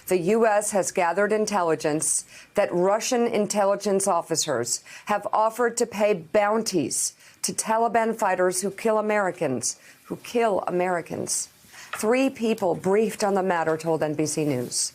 the U.S. has gathered intelligence that Russian intelligence officers have offered to pay bounties to Taliban fighters who kill Americans. 3 people briefed on the matter told NBC News.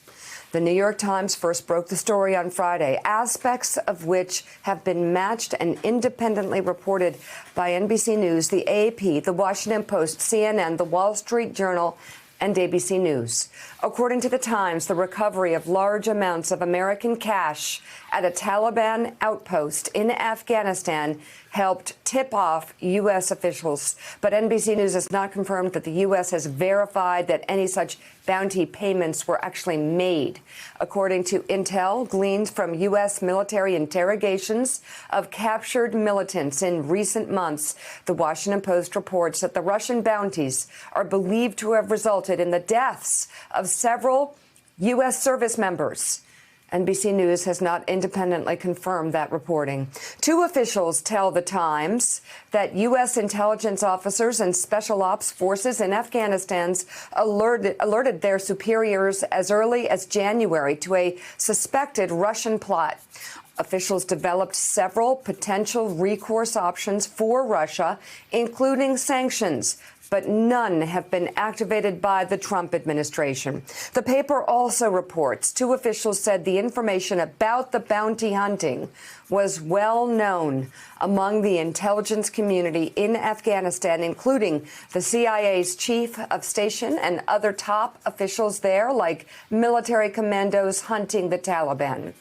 The New York Times first broke the story on Friday, aspects of which have been matched and independently reported by NBC News, the AP, the Washington Post, CNN, the Wall Street Journal, and ABC News. According to the Times, the recovery of large amounts of American cash at a Taliban outpost in Afghanistan helped tip off U.S. officials. But NBC News has not confirmed that the U.S. has verified that any such bounty payments were actually made. According to intel gleaned from U.S. military interrogations of captured militants in recent months, the Washington Post reports that the Russian bounties are believed to have resulted in the deaths of several U.S. service members. NBC News has not independently confirmed that reporting. 2 officials tell the Times that U.S. intelligence officers and special ops forces in Afghanistan alerted their superiors as early as January to a suspected Russian plot. Officials developed several potential recourse options for Russia, including sanctions, but none have been activated by the Trump administration. The paper also reports 2 officials said the information about the bounty hunting was well known among the intelligence community in Afghanistan, including the CIA's chief of station and other top officials there, like military commandos hunting the Taliban.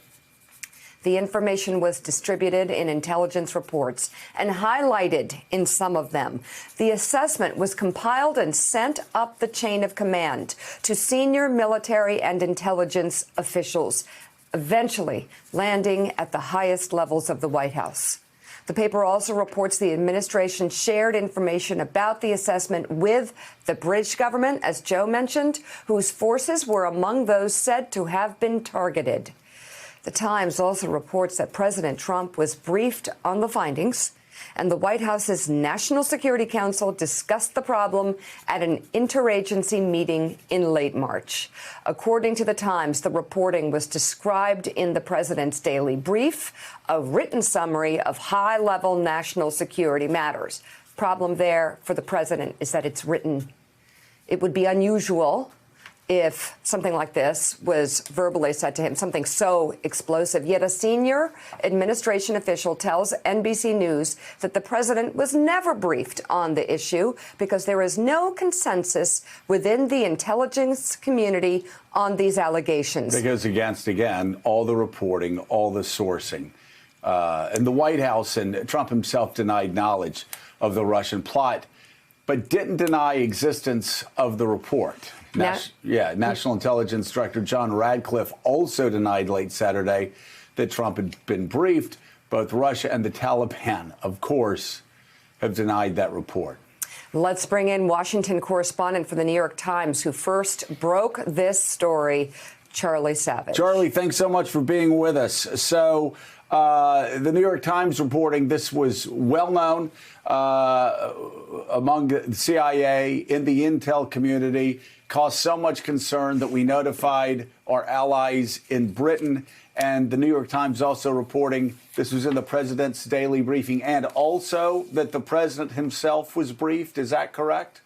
The information was distributed in intelligence reports and highlighted in some of them. The assessment was compiled and sent up the chain of command to senior military and intelligence officials, eventually landing at the highest levels of the White House. The paper also reports the administration shared information about the assessment with the British government, as Joe mentioned, whose forces were among those said to have been targeted. The Times also reports that President Trump was briefed on the findings, and the White House's National Security Council discussed the problem at an interagency meeting in late March. According to the Times, the reporting was described in the president's daily brief, a written summary of high-level national security matters. Problem there for the president is that it's written. It would be unusual if something like this was verbally said to him, something so explosive. Yet a senior administration official tells NBC News that the president was never briefed on the issue because there is no consensus within the intelligence community on these allegations. It goes against, again, all the reporting, all the sourcing. And the White House and Trump himself denied knowledge of the Russian plot, but didn't deny existence of the report. National Intelligence Director John Radcliffe also denied late Saturday that Trump had been briefed. Both Russia and the Taliban, of course, have denied that report. Let's bring in Washington correspondent for the New York Times, who first broke this story, Charlie Savage. Charlie, thanks so much for being with us. So the New York Times reporting this was well known among the CIA, in the intel community, caused so much concern that we notified our allies in Britain. And the New York Times also reporting this was in the president's daily briefing, and also that the president himself was briefed. Is that correct?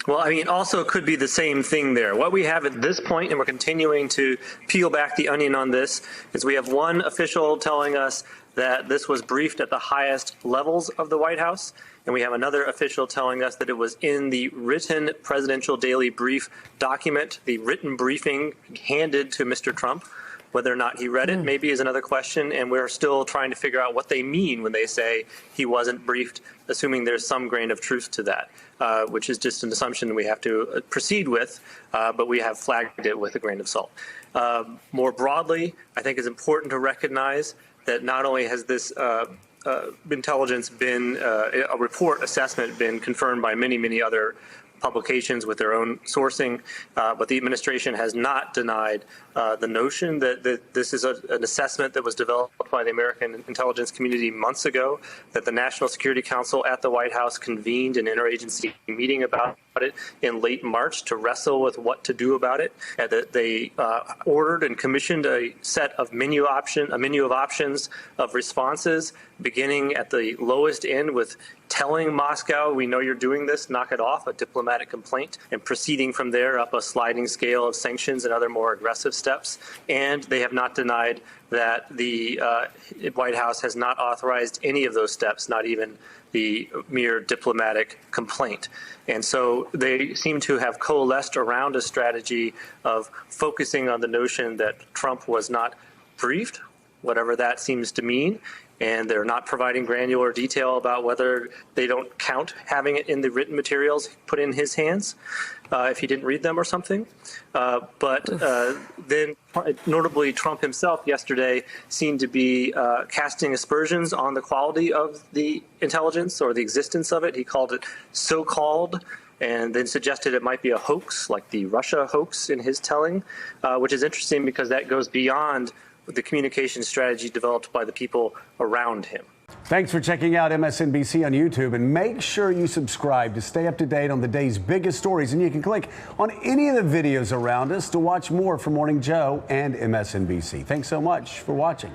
Well, I mean, also it could be the same thing there. What we have at this point, and we're continuing to peel back the onion on this, is we have one official telling us that this was briefed at the highest levels of the White House, and we have another official telling us that it was in the written presidential daily brief document, the written briefing handed to Mr. Trump. Whether or not he read it maybe is another question, and we're still trying to figure out what they mean when they say he wasn't briefed, assuming there's some grain of truth to that, which is just an assumption we have to proceed with, but we have flagged it with a grain of salt. More broadly, I think it's important to recognize that not only has this intelligence been, a report assessment been confirmed by many, many other publications with their own sourcing, but the administration has not denied the notion that this is an assessment that was developed by the American intelligence community months ago, that the National Security Council at the White House convened an interagency meeting about it in late March to wrestle with what to do about it, and that they ordered and commissioned a set of menu of options of responses, beginning at the lowest end with telling Moscow, we know you're doing this, knock it off, a diplomatic complaint, and proceeding from there up a sliding scale of sanctions and other more aggressive steps. And they have not denied that the White House has not authorized any of those steps, not even the mere diplomatic complaint. And so they seem to have coalesced around a strategy of focusing on the notion that Trump was not briefed, whatever that seems to mean, and they're not providing granular detail about whether they don't count having it in the written materials put in his hands if he didn't read them or something. But then notably Trump himself yesterday seemed to be casting aspersions on the quality of the intelligence or the existence of it. He called it so-called, and then suggested it might be a hoax, like the Russia hoax in his telling, which is interesting because that goes beyond the communication strategy developed by the people around him. Thanks for checking out MSNBC on YouTube, and make sure you subscribe to stay up to date on the day's biggest stories. And you can click on any of the videos around us to watch more from Morning Joe and MSNBC. Thanks so much for watching.